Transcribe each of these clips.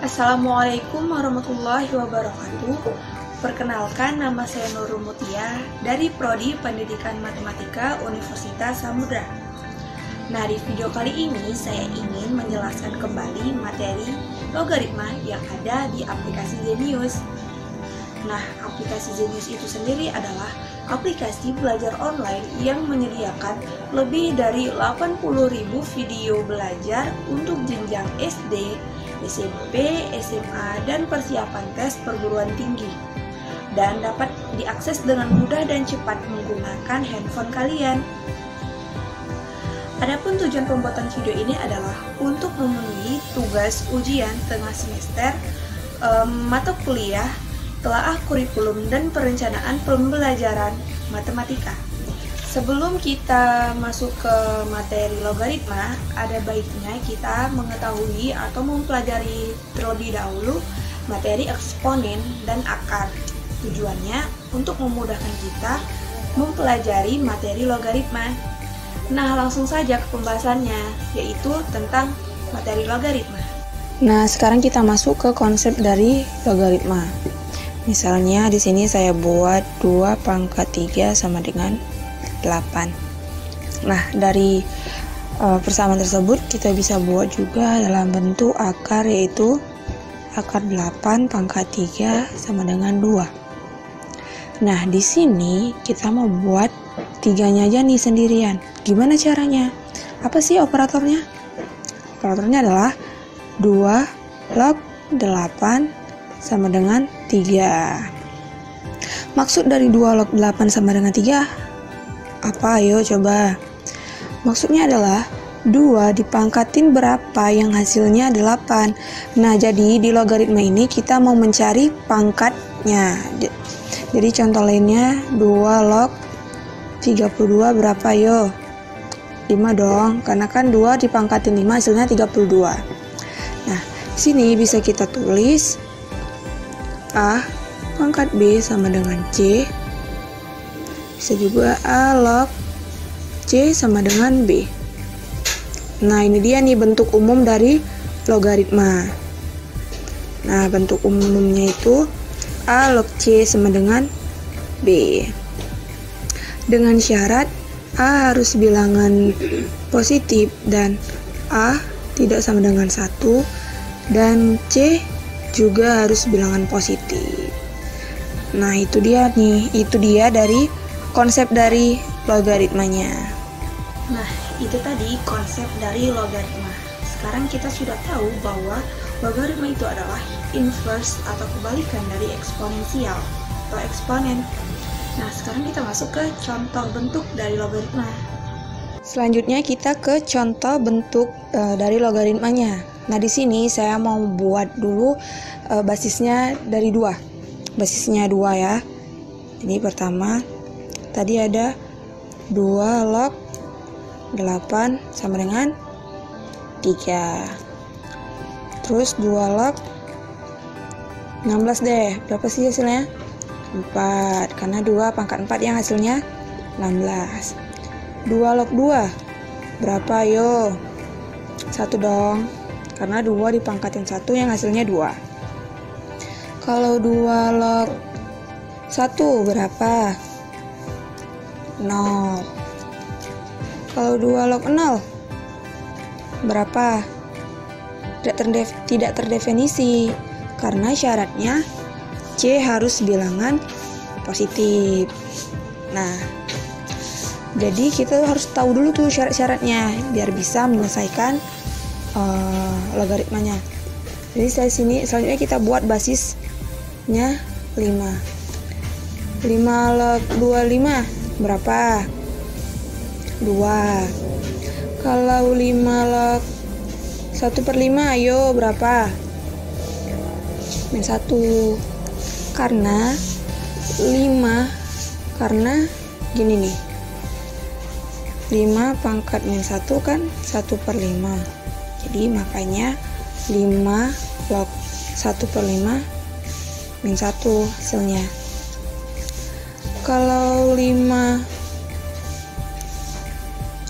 Assalamualaikum warahmatullahi wabarakatuh. Perkenalkan, nama saya Nurul Mutia dari Prodi Pendidikan Matematika Universitas Samudra. Nah, di video kali ini saya ingin menjelaskan kembali materi logaritma yang ada di aplikasi Zenius. Nah, aplikasi Zenius itu sendiri adalah aplikasi belajar online yang menyediakan lebih dari 80.000 video belajar untuk jenjang SD, SMP, SMA, dan persiapan tes perguruan tinggi, dan dapat diakses dengan mudah dan cepat menggunakan handphone kalian. Adapun tujuan pembuatan video ini adalah untuk memenuhi tugas ujian tengah semester mata kuliah Telaah Kurikulum dan Perencanaan Pembelajaran Matematika. Sebelum kita masuk ke materi logaritma, ada baiknya kita mengetahui atau mempelajari terlebih dahulu materi eksponen dan akar. Tujuannya untuk memudahkan kita mempelajari materi logaritma. Nah, langsung saja ke pembahasannya, yaitu tentang materi logaritma. Nah, sekarang kita masuk ke konsep dari logaritma. Misalnya di sini saya buat 2 pangkat 3 sama dengan 8. Nah, dari persamaan tersebut kita bisa buat juga dalam bentuk akar, yaitu akar 8 pangkat 3 sama dengan 2. Nah, di sini kita mau buat tiganya aja nih sendirian. Gimana caranya? Apa sih operatornya? Operatornya adalah 2 log 8 sama dengan 3. Maksud dari 2 log 8 sama dengan 3 apa? Ayo coba. Maksudnya adalah 2 dipangkatin berapa yang hasilnya 8. Nah, jadi di logaritma ini kita mau mencari pangkatnya. Jadi contoh lainnya 2 log 32 berapa? Yo 5 dong, karena kan 2 dipangkatin 5 hasilnya 32. Nah, sini bisa kita tulis A pangkat B sama dengan C. Bisa juga A log C sama dengan B. Nah, ini dia nih bentuk umum dari logaritma. Nah, bentuk umumnya itu A log C sama dengan B. Dengan syarat A harus bilangan positif dan A tidak sama dengan 1, dan C juga harus bilangan positif. Nah, itu dia dari konsep dari logaritmanya. Nah, itu tadi konsep dari logaritma. Sekarang kita sudah tahu bahwa logaritma itu adalah inverse atau kebalikan dari eksponensial atau eksponen. Nah, sekarang kita masuk ke contoh bentuk dari logaritma. Selanjutnya kita ke contoh bentuk dari logaritmanya. Nah, di sini saya mau buat dulu basisnya dari 2. Basisnya 2 ya. Ini pertama tadi ada 2 log 8 sama dengan 3. Terus 2 log 16 deh. Berapa sih hasilnya? 4. Karena 2 pangkat 4 yang hasilnya 16. 2 log 2 berapa? Yo 1 dong. Karena 2 dipangkatin 1 yang hasilnya 2. Kalau 2 log 1 berapa? 0. Kalau 2 log 0 berapa? Tidak terdefinisi, karena syaratnya C harus bilangan positif. Nah, jadi kita harus tahu dulu tuh syarat-syaratnya biar bisa menyelesaikan logaritmanya. Jadi selanjutnya kita buat basisnya 5. 5 log 25 berapa? 2. Kalau 5 log 1/5, ayo berapa? -1. Karena 5, karena gini nih, 5 pangkat -1 kan 1/5. Jadi makanya 5 log 1/5 -1 hasilnya. Kalau 5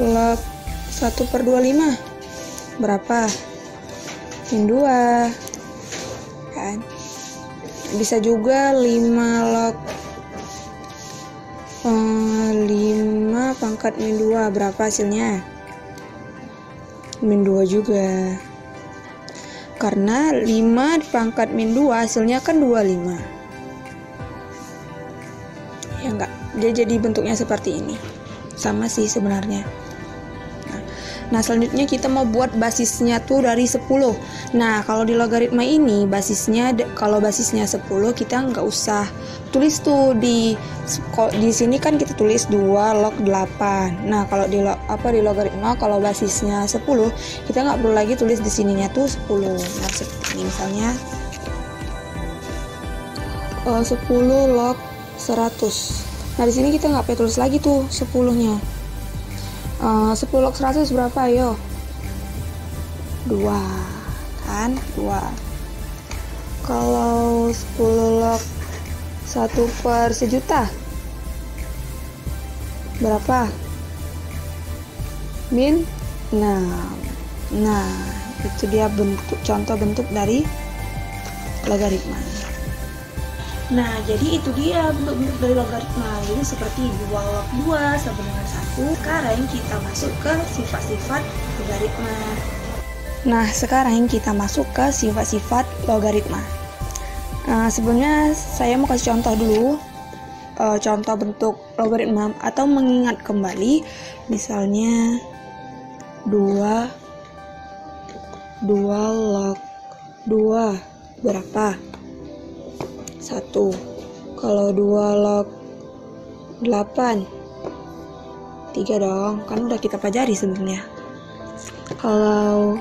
log 1/25 berapa? -2. bisa juga 5 log 5 pangkat min 2 berapa hasilnya? Min 2 juga. Karena 5 dipangkat min 2 hasilnya kan 25. Ya enggak, dia jadi bentuknya seperti ini. Sama sih sebenarnya. Nah, selanjutnya kita mau buat basisnya tuh dari 10. Nah, kalau di logaritma ini kalau basisnya 10 kita nggak usah tulis tuh di sini kan kita tulis 2 log 8. Nah, kalau di logaritma kalau basisnya 10 kita nggak perlu lagi tulis di sininya tuh 10. Nah, seperti ini misalnya 10 log 100. Nah, di sini kita nggak perlu tulis lagi tuh 10-nya. 10 log 100 berapa, ayo? 2 kan? 2. Kalau 10 log 1/1000.000 berapa? Min 6. Nah, itu dia contoh bentuk dari logaritma. Nah, jadi itu dia bentuk-bentuk dari logaritma. Jadi seperti 2 log 2 sama dengan 1. Sekarang kita masuk ke sifat-sifat logaritma. Nah, sekarang kita masuk ke sifat-sifat logaritma. Sebelumnya saya mau kasih contoh dulu. Contoh bentuk logaritma atau mengingat kembali. Misalnya 2 log 2 berapa? 1. Kalau 2 log 8 3 dong, kan udah kita pelajari sebenarnya. Kalau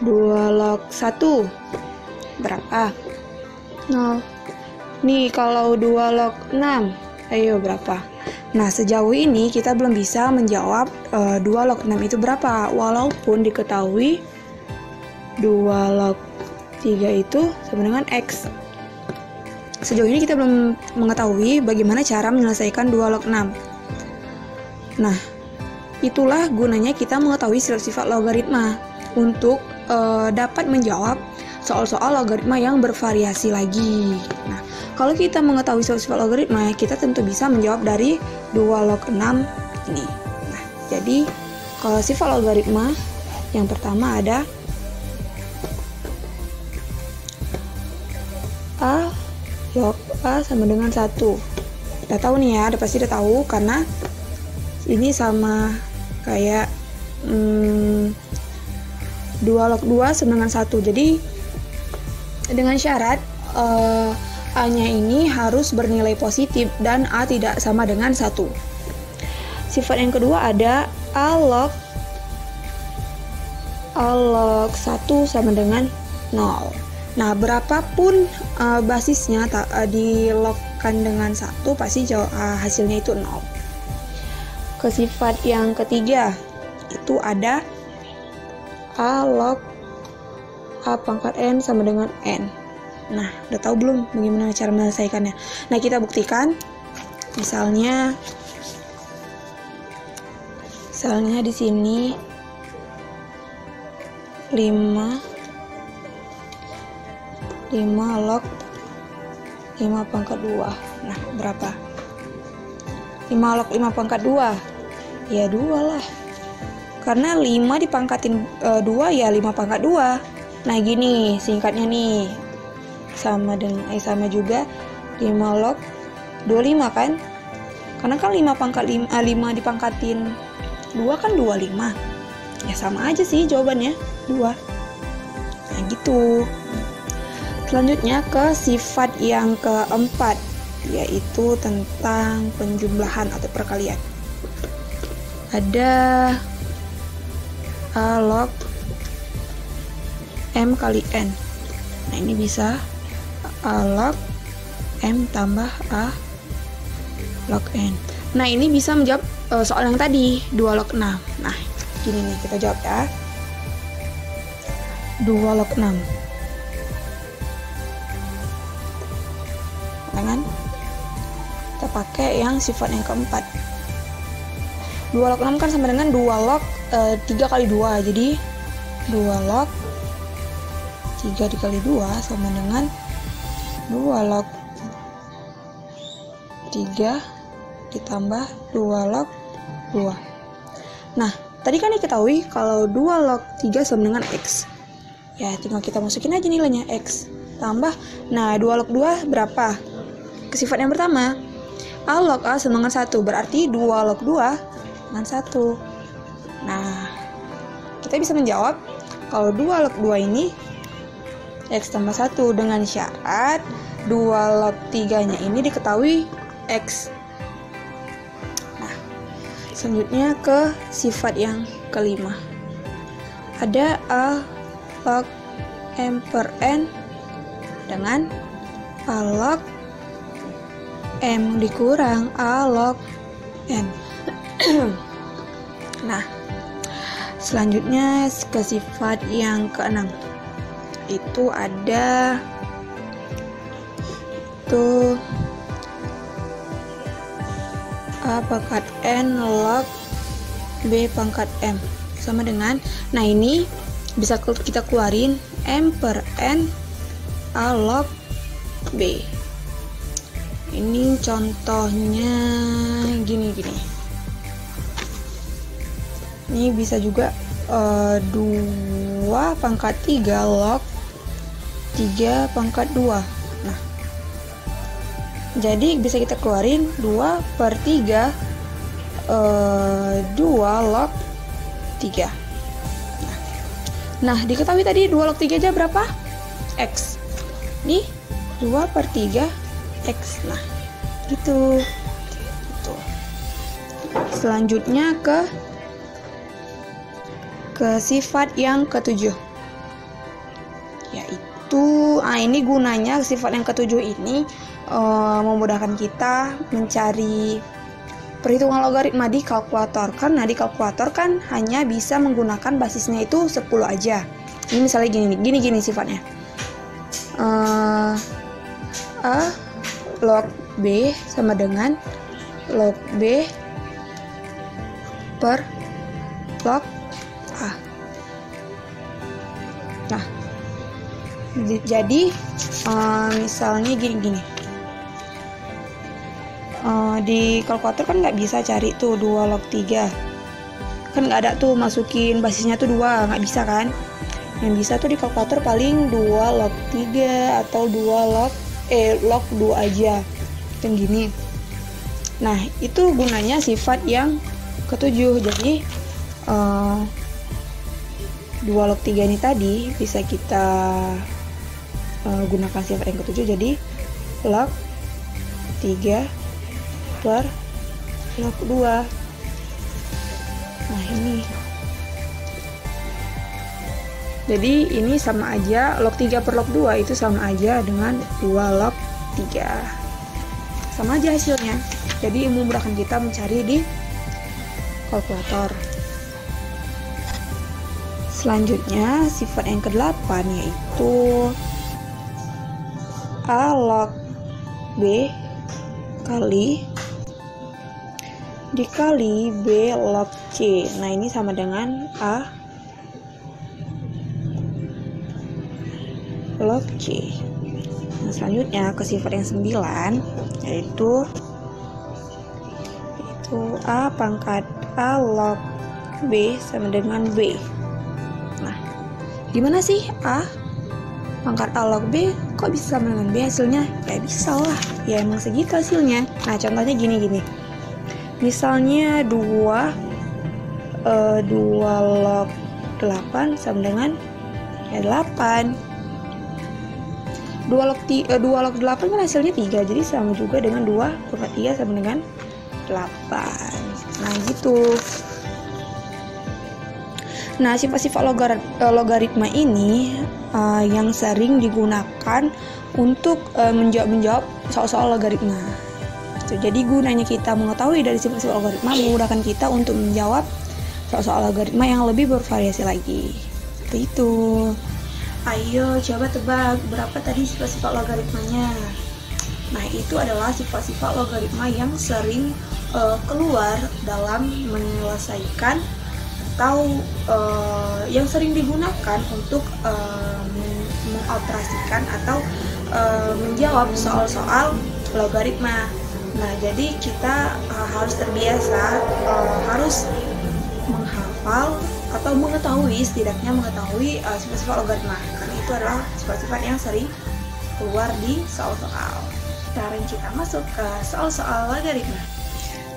2 log 1 berapa? 0. Nih kalau 2 log 6 ayo berapa? Nah, sejauh ini kita belum bisa menjawab 2 log 6 itu berapa, walaupun diketahui 2 log 3 itu sama dengan X. Sejauh ini kita belum mengetahui bagaimana cara menyelesaikan 2 log 6. Nah, itulah gunanya kita mengetahui sifat-sifat logaritma untuk dapat menjawab soal-soal logaritma yang bervariasi lagi. Nah, kalau kita mengetahui sifat-sifat logaritma, kita tentu bisa menjawab dari 2 log 6 ini. Nah, jadi kalau sifat logaritma yang pertama ada A log A sama dengan 1. Udah tahu nih ya, pasti udah tahu karena ini sama kayak 2 log 2 sama dengan 1. Jadi dengan syarat A-nya ini harus bernilai positif dan A tidak sama dengan 1. Sifat yang kedua ada A log 1 sama dengan 0. Nah, berapapun basisnya dilogkan dengan 1 pasti hasilnya itu 0. Ke sifat yang ketiga itu ada A log A pangkat N sama dengan N. Nah, udah tahu belum bagaimana cara menyelesaikannya? Nah, kita buktikan. Misalnya di sini 5 log 5 pangkat 2. Nah, berapa? 5 log 5 pangkat 2. Ya 2 lah. Karena 5 dipangkatin 2 ya 5 pangkat 2. Nah, gini singkatnya nih. Sama juga 5 log 25 kan? Karena kan 5 dipangkatin 2 kan 25. Ya sama aja sih jawabannya 2. Nah, gitu. Selanjutnya ke sifat yang keempat, yaitu tentang penjumlahan atau perkalian. Ada A log M kali N. Nah, ini bisa A log M tambah A log N. Nah, ini bisa menjawab soal yang tadi 2 log 6. Nah, gini nih kita jawab ya. 2 log 6. Kan? Kita pakai yang sifat yang keempat. 2 log 6 kan sama dengan 2 log 3 kali 2. Jadi 2 log 3 dikali 2 sama dengan 2 log 3 ditambah 2 log 2. Nah, tadi kan diketahui kalau 2 log 3 sama dengan X. Ya, tinggal kita masukin aja nilainya X. Tambah, nah 2 log 2 berapa? Ke sifat yang pertama, A log A sama dengan 1, berarti 2 log 2 dengan 1. Nah, kita bisa menjawab kalau 2 log 2 ini X tambah 1 dengan syarat 2 log 3 nya ini diketahui X. Nah, selanjutnya ke sifat yang kelima. Ada A log M per N dengan A log M dikurang A log N. Nah, selanjutnya ke sifat yang keenam. Itu ada A pangkat N log B pangkat M sama dengan, nah ini bisa kita keluarin M per N A log B. Ini contohnya gini. Ini bisa juga 2 pangkat 3 log 3 pangkat 2. Nah, jadi bisa kita keluarin 2 per 3 2 log 3. Nah, diketahui tadi 2 log 3 aja berapa? X. Nih 2 per 3 X. Nah, gitu. Selanjutnya ke sifat yang ketujuh, yaitu ini gunanya sifat yang ketujuh ini memudahkan kita mencari perhitungan logaritma di kalkulator. Karena di kalkulator kan hanya bisa menggunakan basisnya itu 10 aja. Ini misalnya gini sifatnya. A log B sama dengan log B per log A. Nah, jadi misalnya gini. Di kalkulator kan nggak bisa cari tuh 2 log 3. Kan nggak ada tuh masukin basisnya tuh 2, nggak bisa kan. Yang bisa tuh di kalkulator paling 2 log 3 atau 2 log 2 aja. Kan gini. Nah, itu gunanya sifat yang ketujuh. Jadi 2 log 3 ini tadi bisa kita gunakan sifat yang ketujuh, jadi log 3 per log 2. Nah, ini jadi ini sama aja, log 3 per log 2 itu sama aja dengan 2 log 3. Sama aja hasilnya. Jadi memudahkan kita mencari di kalkulator. Selanjutnya sifat yang ke-8 yaitu A log B dikali B log C. Nah, ini sama dengan A log C. Nah, selanjutnya ke sifat yang 9 yaitu A pangkat A log B sama dengan B. Nah, gimana sih A pangkat A log B kok bisa sama dengan B hasilnya? Ya bisa lah, ya emang segitu hasilnya. Nah, contohnya gini. Misalnya 2 log 8 sama dengan 8. 2 log 8 kan hasilnya 3, jadi sama juga dengan 2 pangkat 3 sama dengan 8. Nah, gitu. Nah, sifat-sifat logaritma ini yang sering digunakan untuk menjawab soal-soal logaritma. Jadi gunanya kita mengetahui dari sifat-sifat logaritma memudahkan kita untuk menjawab soal-soal logaritma yang lebih bervariasi lagi. Seperti itu. Ayo coba tebak berapa tadi sifat-sifat logaritmanya. Nah, itu adalah sifat-sifat logaritma yang sering keluar dalam menyelesaikan atau yang sering digunakan untuk mengoperasikan atau menjawab soal-soal logaritma. Nah, jadi kita harus terbiasa, harus menghafal atau mengetahui, setidaknya mengetahui sifat-sifat logaritma, karena itu adalah sifat-sifat yang sering keluar di soal-soal. Sekarang kita masuk ke soal-soal logaritma.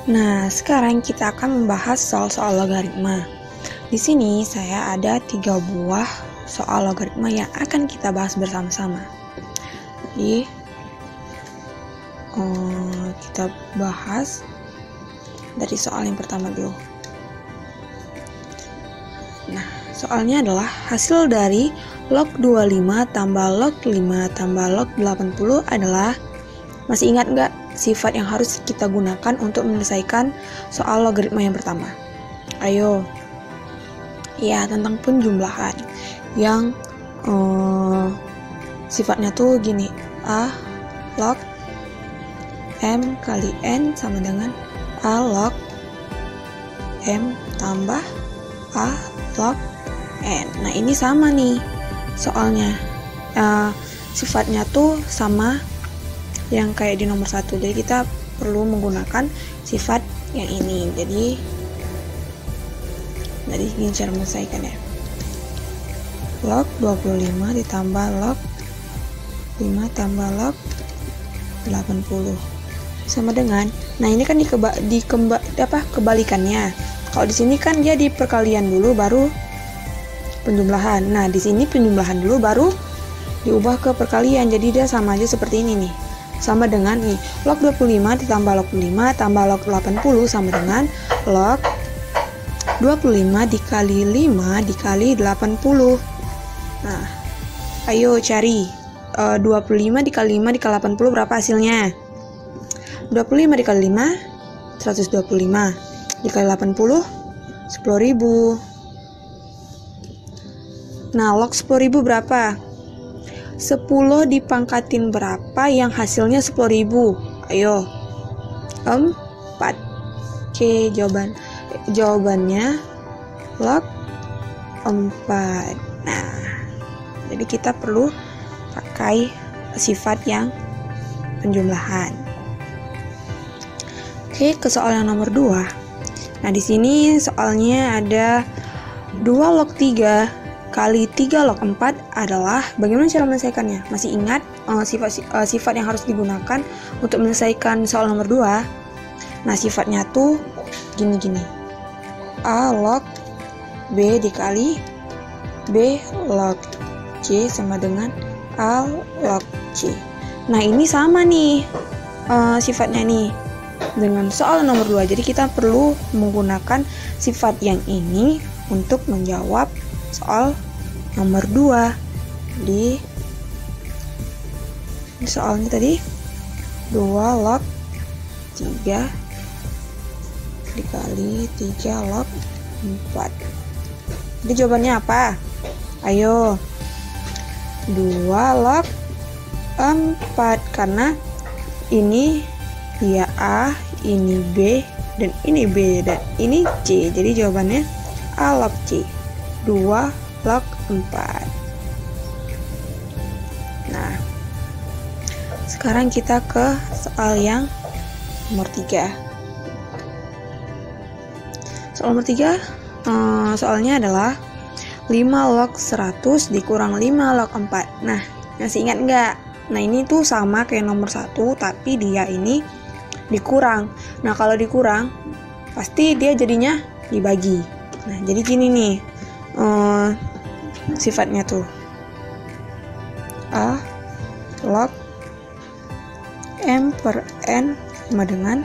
Nah, sekarang kita akan membahas soal-soal logaritma. Di sini saya ada 3 buah soal logaritma yang akan kita bahas bersama-sama. Jadi, kita bahas dari soal yang pertama dulu. Nah, soalnya adalah hasil dari log 25 tambah log 5 tambah log 80 adalah, masih ingat nggak sifat yang harus kita gunakan untuk menyelesaikan soal logaritma yang pertama? Ayo. Ya, tentang penjumlahan yang sifatnya tuh gini, A log M kali N sama dengan A log M tambah A log N. Nah, ini sama nih soalnya, sifatnya tuh sama yang kayak di nomor 1, jadi kita perlu menggunakan sifat yang ini. Jadi ini cara menyelesaikan ya, log 25 ditambah log 5 tambah log 80 sama dengan, nah ini kan kebalikannya. Kalau di sini kan dia di perkalian dulu baru penjumlahan. Nah, di sini penjumlahan dulu baru diubah ke perkalian. Jadi dia sama aja seperti ini nih. Sama dengan nih, log 25 ditambah log 5 tambah log 80 sama dengan log 25 dikali 5 dikali 80. Nah, ayo cari 25 dikali 5 dikali 80 berapa hasilnya? 25 dikali 5 125 dikali 80 10.000. Nah, log 10.000 berapa? 10 dipangkatin berapa yang hasilnya 10.000? Ayo. 4. Oke, jawabannya log 4. Nah, jadi kita perlu pakai sifat yang penjumlahan. Oke, ke soal yang nomor 2. Nah, di sini soalnya ada 2 log 3 kali 3 log 4 adalah, bagaimana cara menyelesaikannya? Masih ingat sifat yang harus digunakan untuk menyelesaikan soal nomor 2? Nah, sifatnya tuh gini-gini. A log B dikali B log C sama dengan A log C. Nah, ini sama nih sifatnya nih dengan soal nomor 2. Jadi kita perlu menggunakan sifat yang ini untuk menjawab soal nomor 2. Di soalnya tadi 2 log 3 dikali 3 log 4. Jadi jawabannya apa? Ayo. 2 log 4, karena ini dia A, ini B, dan ini B, dan ini C. Jadi jawabannya A log C. 2 log 4. Nah, sekarang kita ke soal yang nomor 3. Soal nomor 3, soalnya adalah 5 log 100 dikurang 5 log 4. Nah, masih ingat nggak? Nah, ini tuh sama kayak nomor 1, tapi dia ini dikurang. Nah, kalau dikurang pasti dia jadinya dibagi. Nah, jadi gini nih sifatnya tuh, A log M per N sama dengan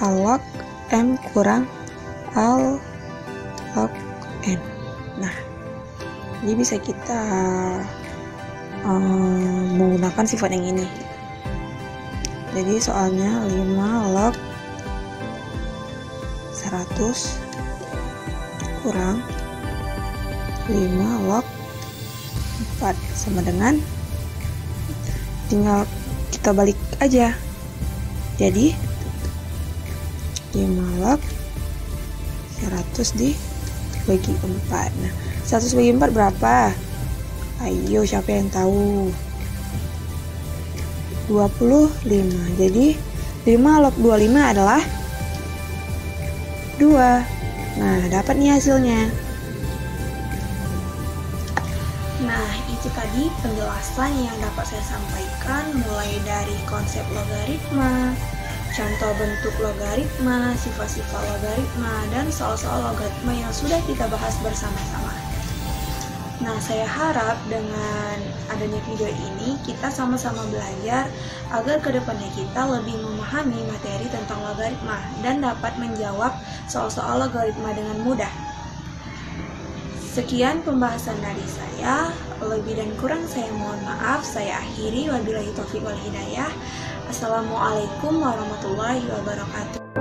A log M kurang A log N. Nah, jadi bisa kita menggunakan sifat yang ini. Jadi soalnya 5 log 100 kurang 5 log 4 sama dengan, tinggal kita balik aja. Jadi 5 log 100 dibagi 4. Nah, 100 bagi 4 berapa? Ayo, siapa yang tahu? 25. Jadi 5 log 25 adalah 2. Nah, dapat nih hasilnya. Nah, itu tadi penjelasan yang dapat saya sampaikan mulai dari konsep logaritma, contoh bentuk logaritma, sifat-sifat logaritma, dan soal-soal logaritma yang sudah kita bahas bersama-sama. Nah, saya harap dengan adanya video ini kita sama-sama belajar agar kedepannya kita lebih memahami materi tentang logaritma dan dapat menjawab soal-soal logaritma dengan mudah. Sekian pembahasan dari saya, lebih dan kurang saya mohon maaf. Saya akhiri, wabillahi taufiq wal hidayah. Assalamualaikum warahmatullahi wabarakatuh.